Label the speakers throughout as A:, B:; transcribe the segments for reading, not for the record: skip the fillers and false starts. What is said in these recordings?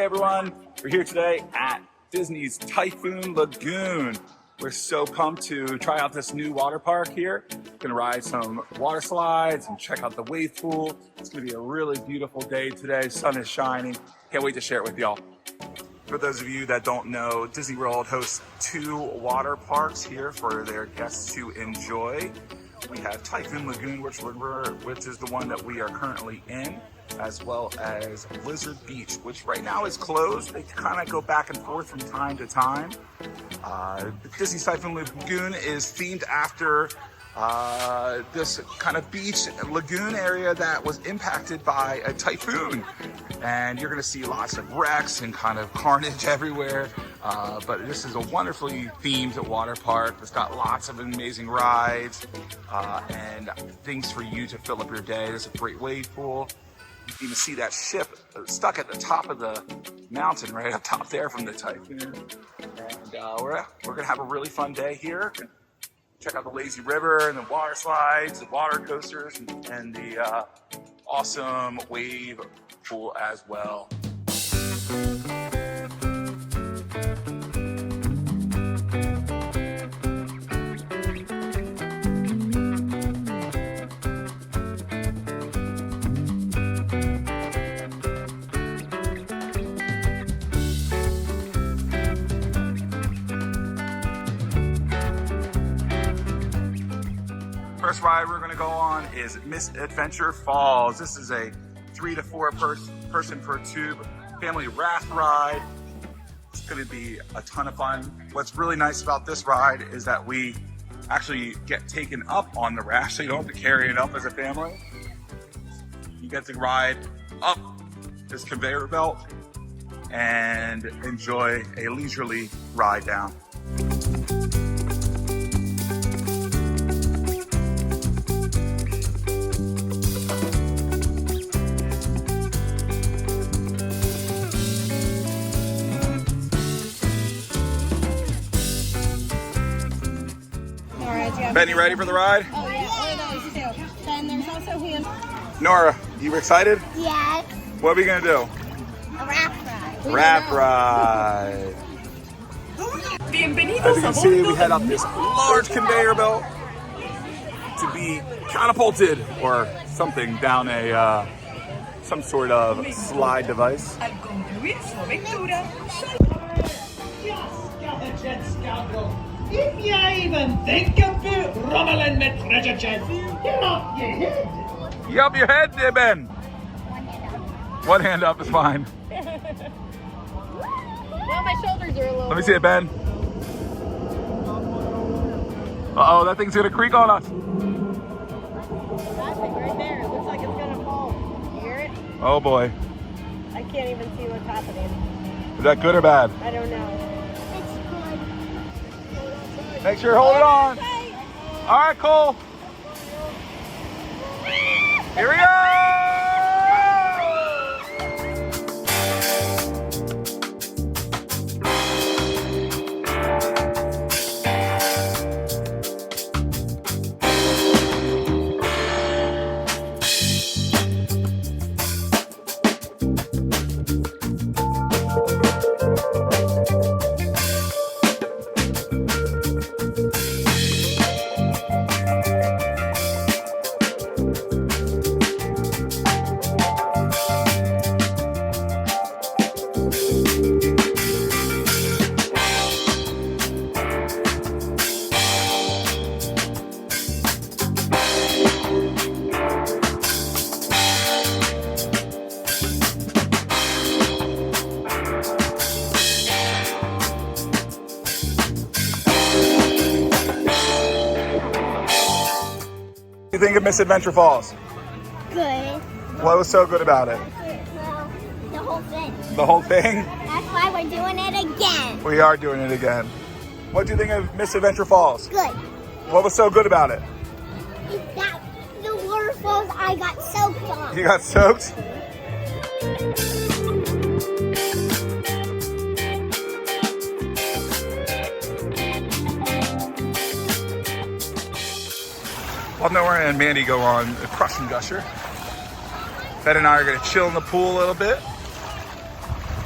A: Hey everyone, we're here today at Disney's Typhoon Lagoon. We're so pumped to try out this new water park here. Gonna ride some water slides and check out the wave pool. It's gonna be a really beautiful day today. Sun is shining. Can't wait to share it with y'all. For those of you that don't know, Disney World hosts 2 water parks here for their guests to enjoy. We have Typhoon Lagoon, which is the one that we are currently in, as well as Blizzard Beach, which right now is closed. They kind of go back and forth from time to time. Disney's Typhoon Lagoon is themed after this kind of beach lagoon area that was impacted by a typhoon. And you're gonna see lots of wrecks and kind of carnage everywhere. But this is a wonderfully themed water park. It's got lots of amazing rides and things for you to fill up your day. There's a great wave pool. You can even see that ship stuck at the top of the mountain, right up top there from the typhoon. And we're gonna have a really fun day here. Check out the lazy river and the water slides, the water coasters, and the awesome wave pool as well. First ride we're going to go on is Misadventure Falls. This is a 3 to 4 person per tube family raft ride. It's going to be a ton of fun. What's really nice about this ride is that we actually get taken up on the raft, so you don't have to carry it up as a family. You get to ride up this conveyor belt and enjoy a leisurely ride down. Ben, you ready for the ride?
B: Oh yeah, those too. And there's also him.
A: Nora, you excited?
B: Yes.
A: What are we gonna do?
B: A raft ride.
A: Raft ride. As you can see, we head up this large conveyor belt to be catapulted or something down a some sort of slide device.
C: If you even think about rumbling with treasure chest, get off your head.
A: You up your head there, Ben? One hand up is fine.
B: Well, my shoulders are a little.
A: Let me see it, Ben. Uh-oh, that thing's gonna creak on us.
B: That thing right there. It looks like it's gonna fall. You hear it?
A: Oh boy.
B: I can't even see what's happening.
A: Is that good or bad?
B: I don't know.
A: Make sure you hold it on. All right, Cole. Here we go. What do you think of Misadventure Falls?
B: Good.
A: What was so good about it?
B: Well, the whole thing.
A: The whole thing?
B: That's why we're doing it again.
A: We are doing it again. What do you think of Misadventure Falls?
B: Good.
A: What was so good about it?
B: That the waterfalls I got soaked on.
A: You got soaked? While Nora and Mandy go on a crush and gusher, Ben and I are going to chill in the pool a little bit.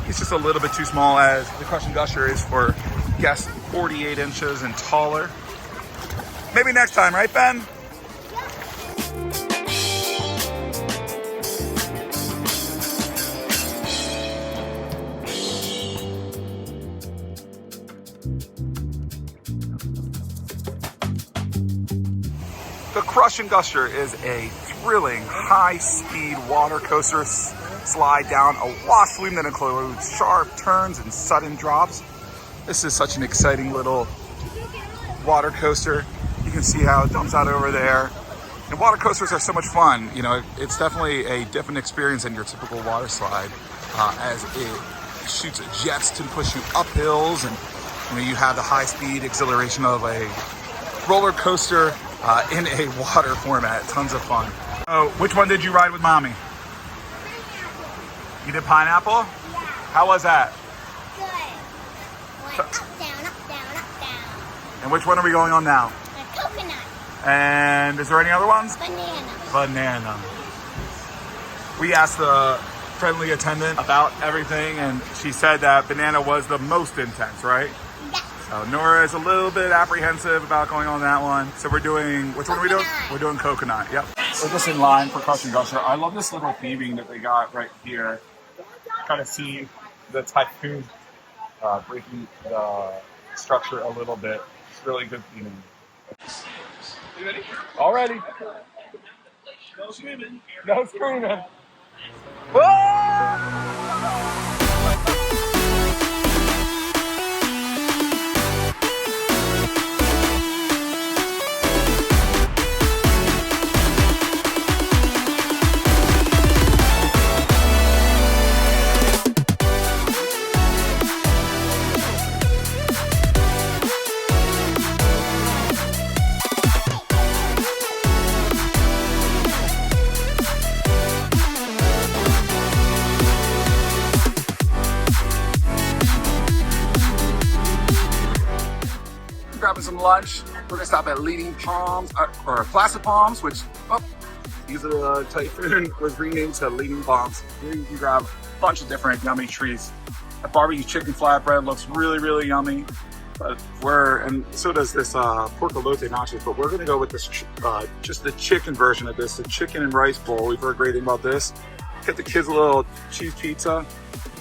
A: It's just a little bit too small, as the Crush and Gusher is for guests 48 inches and taller. Maybe next time, right, Ben? The Crush and Gusher is a thrilling, high-speed water coaster slide down a wash flume that includes sharp turns and sudden drops. This is such an exciting little water coaster. You can see how it dumps out over there. And water coasters are so much fun. You know, it's definitely a different experience than your typical water slide, as it shoots jets to push you up hills, and you know, you have the high-speed exhilaration of a roller coaster in a water format. Tons of fun. Oh, which one did you ride with mommy? You did pineapple? Yeah. How was that?
B: Good. Went up, down, up, down, up, down.
A: And which one are we going on now?
B: The coconut.
A: And is there any other ones?
B: Banana.
A: Banana. We asked the friendly attendant about everything, and she said that banana was the most intense, right?
B: Yes.
A: So Nora is a little bit apprehensive about going on that one. So we're doing, which one are we doing? We're doing coconut, yep. We're just in line for Crush and Gusher. I love this little theming that they got right here. Kind of see the typhoon breaking the structure a little bit. It's really good theming. You ready? All ready. No screaming. No screaming. Whoa! Grabbing some lunch. We're gonna stop at Leaning Palms, or Placid Palms, which, these are the Typhoon was renamed to Leaning Palms. Here you can grab a bunch of different yummy treats. The barbecue chicken flatbread looks really, really yummy. But and so does this porcolote nachos, but we're gonna go with this, just the chicken version of this, the chicken and rice bowl. We've heard great thing about this. Get the kids a little cheese pizza.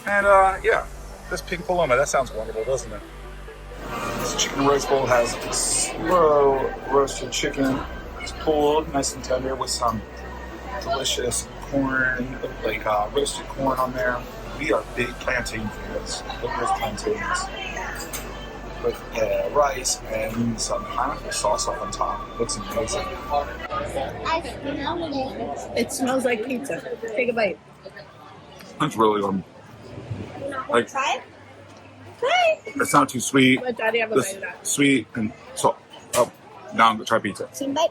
A: And yeah, this pink paloma, that sounds wonderful, doesn't it? This chicken and rice bowl has slow roasted chicken. It's pulled nice and tender with some delicious corn, like roasted corn on there. We are big plantain fans. Look at those plantains. With rice and some pineapple sauce on top. Looks amazing.
B: I smell it.
D: It smells like pizza. Take a bite.
A: That's really like,
B: Try it?
A: it's not too sweet.
D: Let Daddy have a
A: This
D: bite of that.
A: sweet and salt. Oh, now I'm gonna try pizza.
B: Some bite.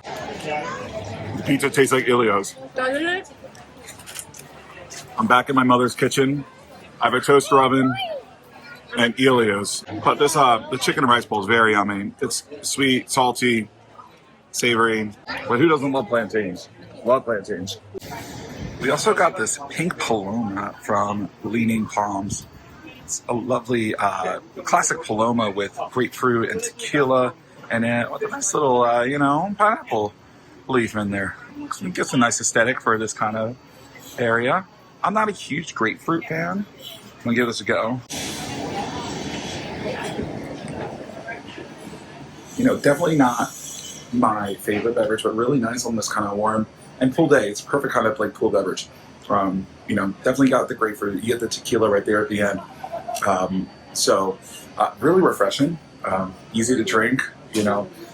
A: The pizza tastes like Ilios.
D: Doesn't it?
A: I'm back in my mother's kitchen. I have a toaster oven and Ilios. But this, the chicken and rice bowl is very yummy. It's sweet, salty, savory. But who doesn't love plantains? Love plantains. We also got this pink paloma from Leaning Palms. It's a lovely classic paloma with grapefruit and tequila, and then with a nice little, pineapple leaf in there. It gives a nice aesthetic for this kind of area. I'm not a huge grapefruit fan. I'm gonna give this a go. You know, definitely not my favorite beverage, but really nice on this kind of warm and cool day. It's perfect kind of like cool beverage. Definitely got the grapefruit. You get the tequila right there at the end. Really refreshing, easy to drink,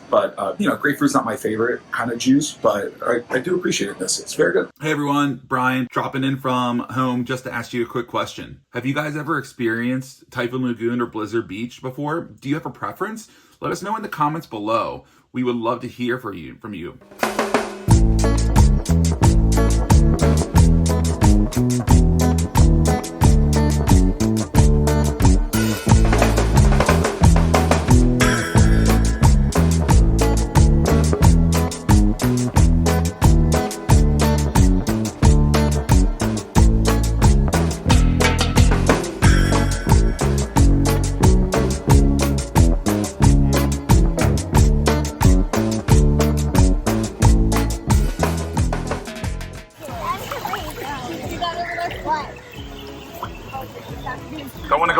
A: but grapefruit's not my favorite kind of juice, but I do appreciate this. It's very good.
E: Hey everyone, Brian dropping in from home just to ask you a quick question. Have you guys ever experienced Typhoon Lagoon or Blizzard Beach before? Do you have a preference? Let us know in the comments below. We would love to hear from you.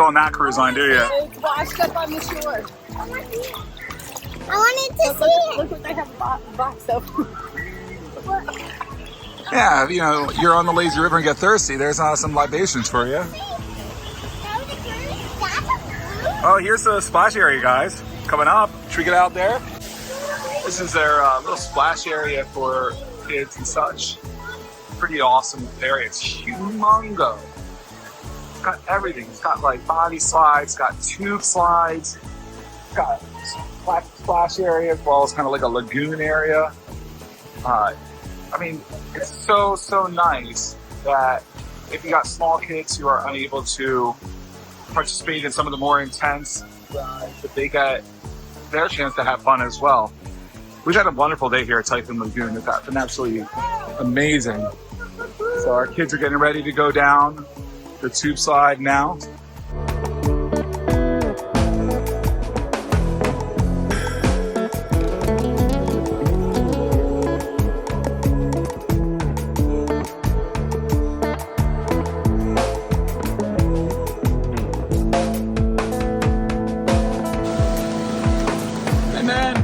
A: go on that cruise line, do you?
B: It's washed up on the shore.
F: I wanted to see it.
B: Look what they have boxed up.
A: Yeah, you know, you're on the lazy river and get thirsty. There's some libations for you. Oh, here's the splash area, guys. Coming up. Should we get out there? This is their little splash area for kids and such. Pretty awesome area. It's humongous. It's got everything. It's got like body slides, it's got tube slides, it's got splash area as well as kind of like a lagoon area. I mean, it's so nice that if you got small kids who are unable to participate in some of the more intense rides, that they get their chance to have fun as well. We've had a wonderful day here at Typhoon Lagoon. It's been absolutely amazing. So our kids are getting ready to go down the tube slide now. Amen.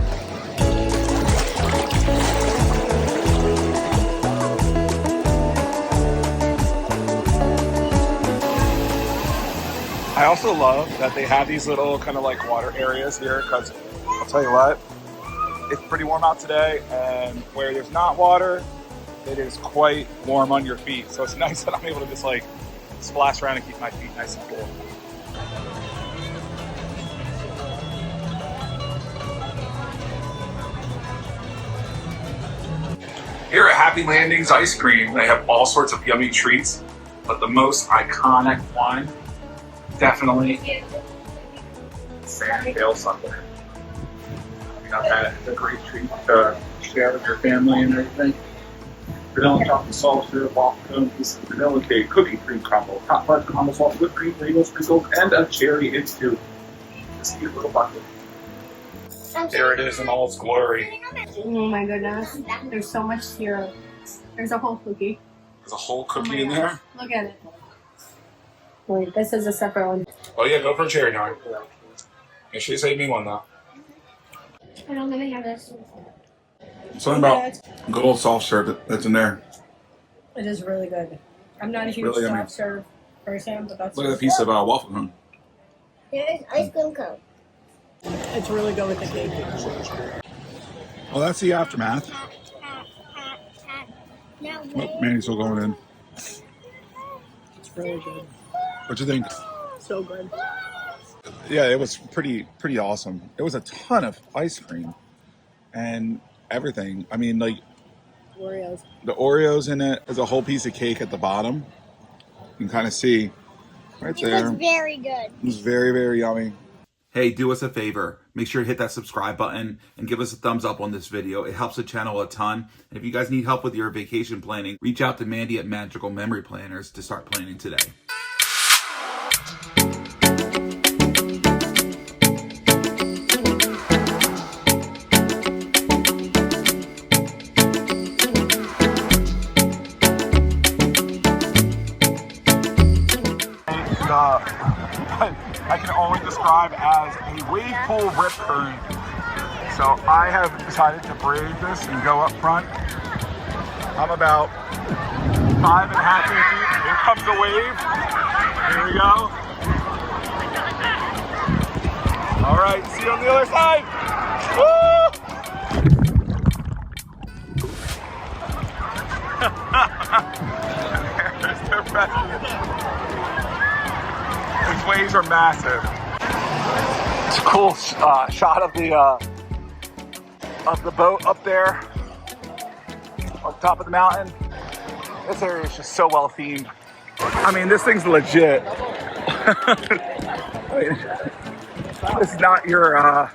A: I also love that they have these little kind of like water areas here because I'll tell you what, it's pretty warm out today, and where there's not water, it is quite warm on your feet. So it's nice that I'm able to just like splash around and keep my feet nice and cool. Here at Happy Landings Ice Cream, they have all sorts of yummy treats, but the most iconic one, definitely Sandtail Sundae. You got that, it's a great treat to share with your family and everything. Vanilla chocolate salt syrup, waffle cone, piece of vanilla cake, cookie cream crumble, hot fudge, caramel sauce, whipped cream, rainbow sprinkles, and a cherry into this cute little bucket. There it is in all its glory.
B: Oh my goodness. There's so much syrup. There's a whole cookie.
A: There's a whole cookie in there.
B: Look at it. Wait, this is a separate one.
A: Oh yeah, go for a cherry now. Make sure you save me one though.
F: I don't think I have this.
A: Something about good old soft serve that's in there.
B: It is really good. I'm not a huge
A: Really yummy.
B: soft serve person, but that's
A: Look at that piece of waffle cone.
F: There's ice cream cone.
B: it's really good with the cake.
A: Well, that's the aftermath. Oh, Manny's still going in.
B: It's really good.
A: What you think?
B: So good.
A: Yeah, it was pretty awesome. It was a ton of ice cream and everything. I mean, like
B: Oreos.
A: the Oreos in it. There's a whole piece of cake at the bottom. You can kind of see right
F: It
A: there.
F: was very good.
A: It was very yummy.
E: Hey, do us a favor. Make sure to hit that subscribe button and give us a thumbs up on this video. It helps the channel a ton. And if you guys need help with your vacation planning, reach out to Mandy at Magical Memory Planners to start planning today.
A: I can only describe as a wave pool rip current. So I have decided to brave this and go up front. I'm about 5.5 inches. Here comes the wave. Here we go. All right, see you on the other side. Woo! There's the president. These waves are massive. It's a cool shot of the boat up there on top of the mountain. This area is just so well themed. I mean, this thing's legit. I mean, this is not your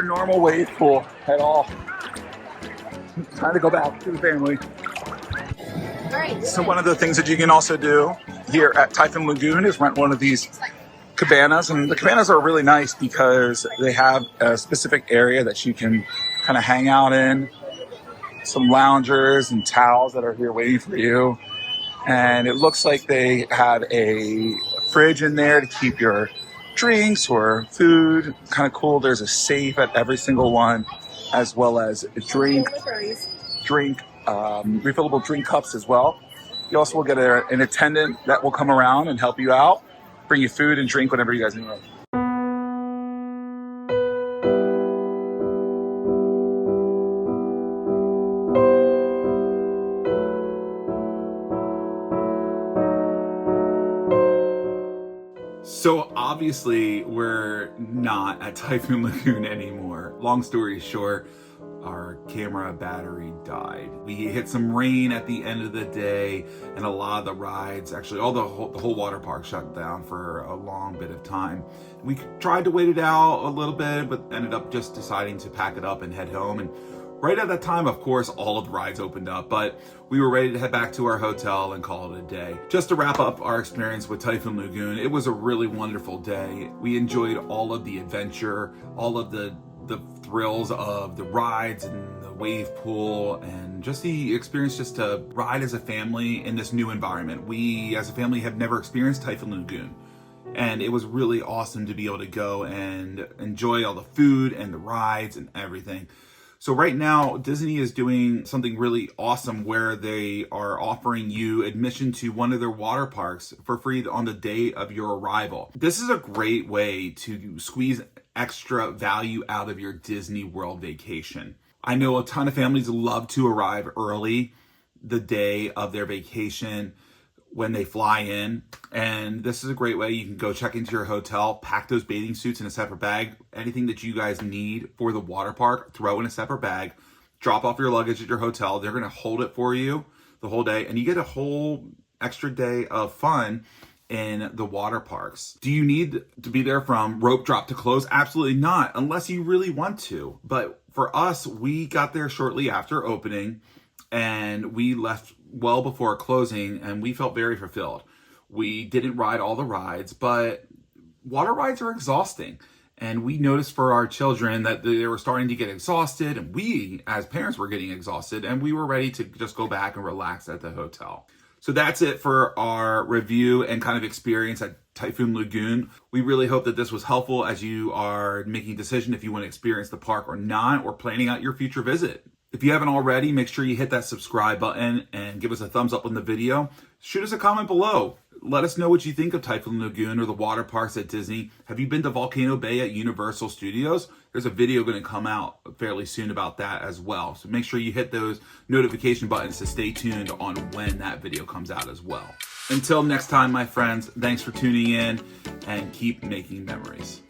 A: normal wave pool at all. Time to go back to the family. So one of the things that you can also do here at Typhoon Lagoon is rent one of these cabanas, and the cabanas are really nice because they have a specific area that you can kind of hang out in, some loungers and towels that are here waiting for you, and it looks like they have a fridge in there to keep your drinks or food kind of cool. There's a safe at every single one, as well as refillable drink cups as well. You also will get an attendant that will come around and help you out, bring you food and drink, whatever you guys need.
E: So obviously we're not at Typhoon Lagoon anymore. Long story short, our camera battery died. We hit some rain at the end of the day, and a lot of the rides, actually the whole water park shut down for a long bit of time. We tried to wait it out a little bit, but ended up just deciding to pack it up and head home. And right at that time, of course, all of the rides opened up, but we were ready to head back to our hotel and call it a day. Just to wrap up our experience with Typhoon Lagoon, it was a really wonderful day. We enjoyed all of the adventure, all of the thrills of the rides and the wave pool, and just the experience just to ride as a family in this new environment. We as a family have never experienced Typhoon Lagoon, and it was really awesome to be able to go and enjoy all the food and the rides and everything. So right now, Disney is doing something really awesome where they are offering you admission to one of their water parks for free on the day of your arrival. This is a great way to squeeze extra value out of your Disney World vacation. I know a ton of families love to arrive early the day of their vacation when they fly in, and this is a great way. You can go check into your hotel, pack those bathing suits in a separate bag, anything that you guys need for the water park, throw in a separate bag, drop off your luggage at your hotel. They're going to hold it for you the whole day, and you get a whole extra day of fun in the water parks. Do you need to be there from rope drop to close? Absolutely not, unless you really want to. But for us, we got there shortly after opening, and we left well before closing, and we felt very fulfilled. We didn't ride all the rides, but water rides are exhausting. And we noticed for our children that they were starting to get exhausted, and we as parents were getting exhausted, and we were ready to just go back and relax at the hotel. So that's it for our review and kind of experience at Typhoon Lagoon. We really hope that this was helpful as you are making a decision if you want to experience the park or not, or planning out your future visit. If you haven't already, make sure you hit that subscribe button and give us a thumbs up on the video. Shoot us a comment below. Let us know what you think of Typhoon Lagoon or the water parks at Disney. Have you been to Volcano Bay at Universal Studios? There's a video going to come out fairly soon about that as well. So make sure you hit those notification buttons to stay tuned on when that video comes out as well. Until next time, my friends, thanks for tuning in and keep making memories.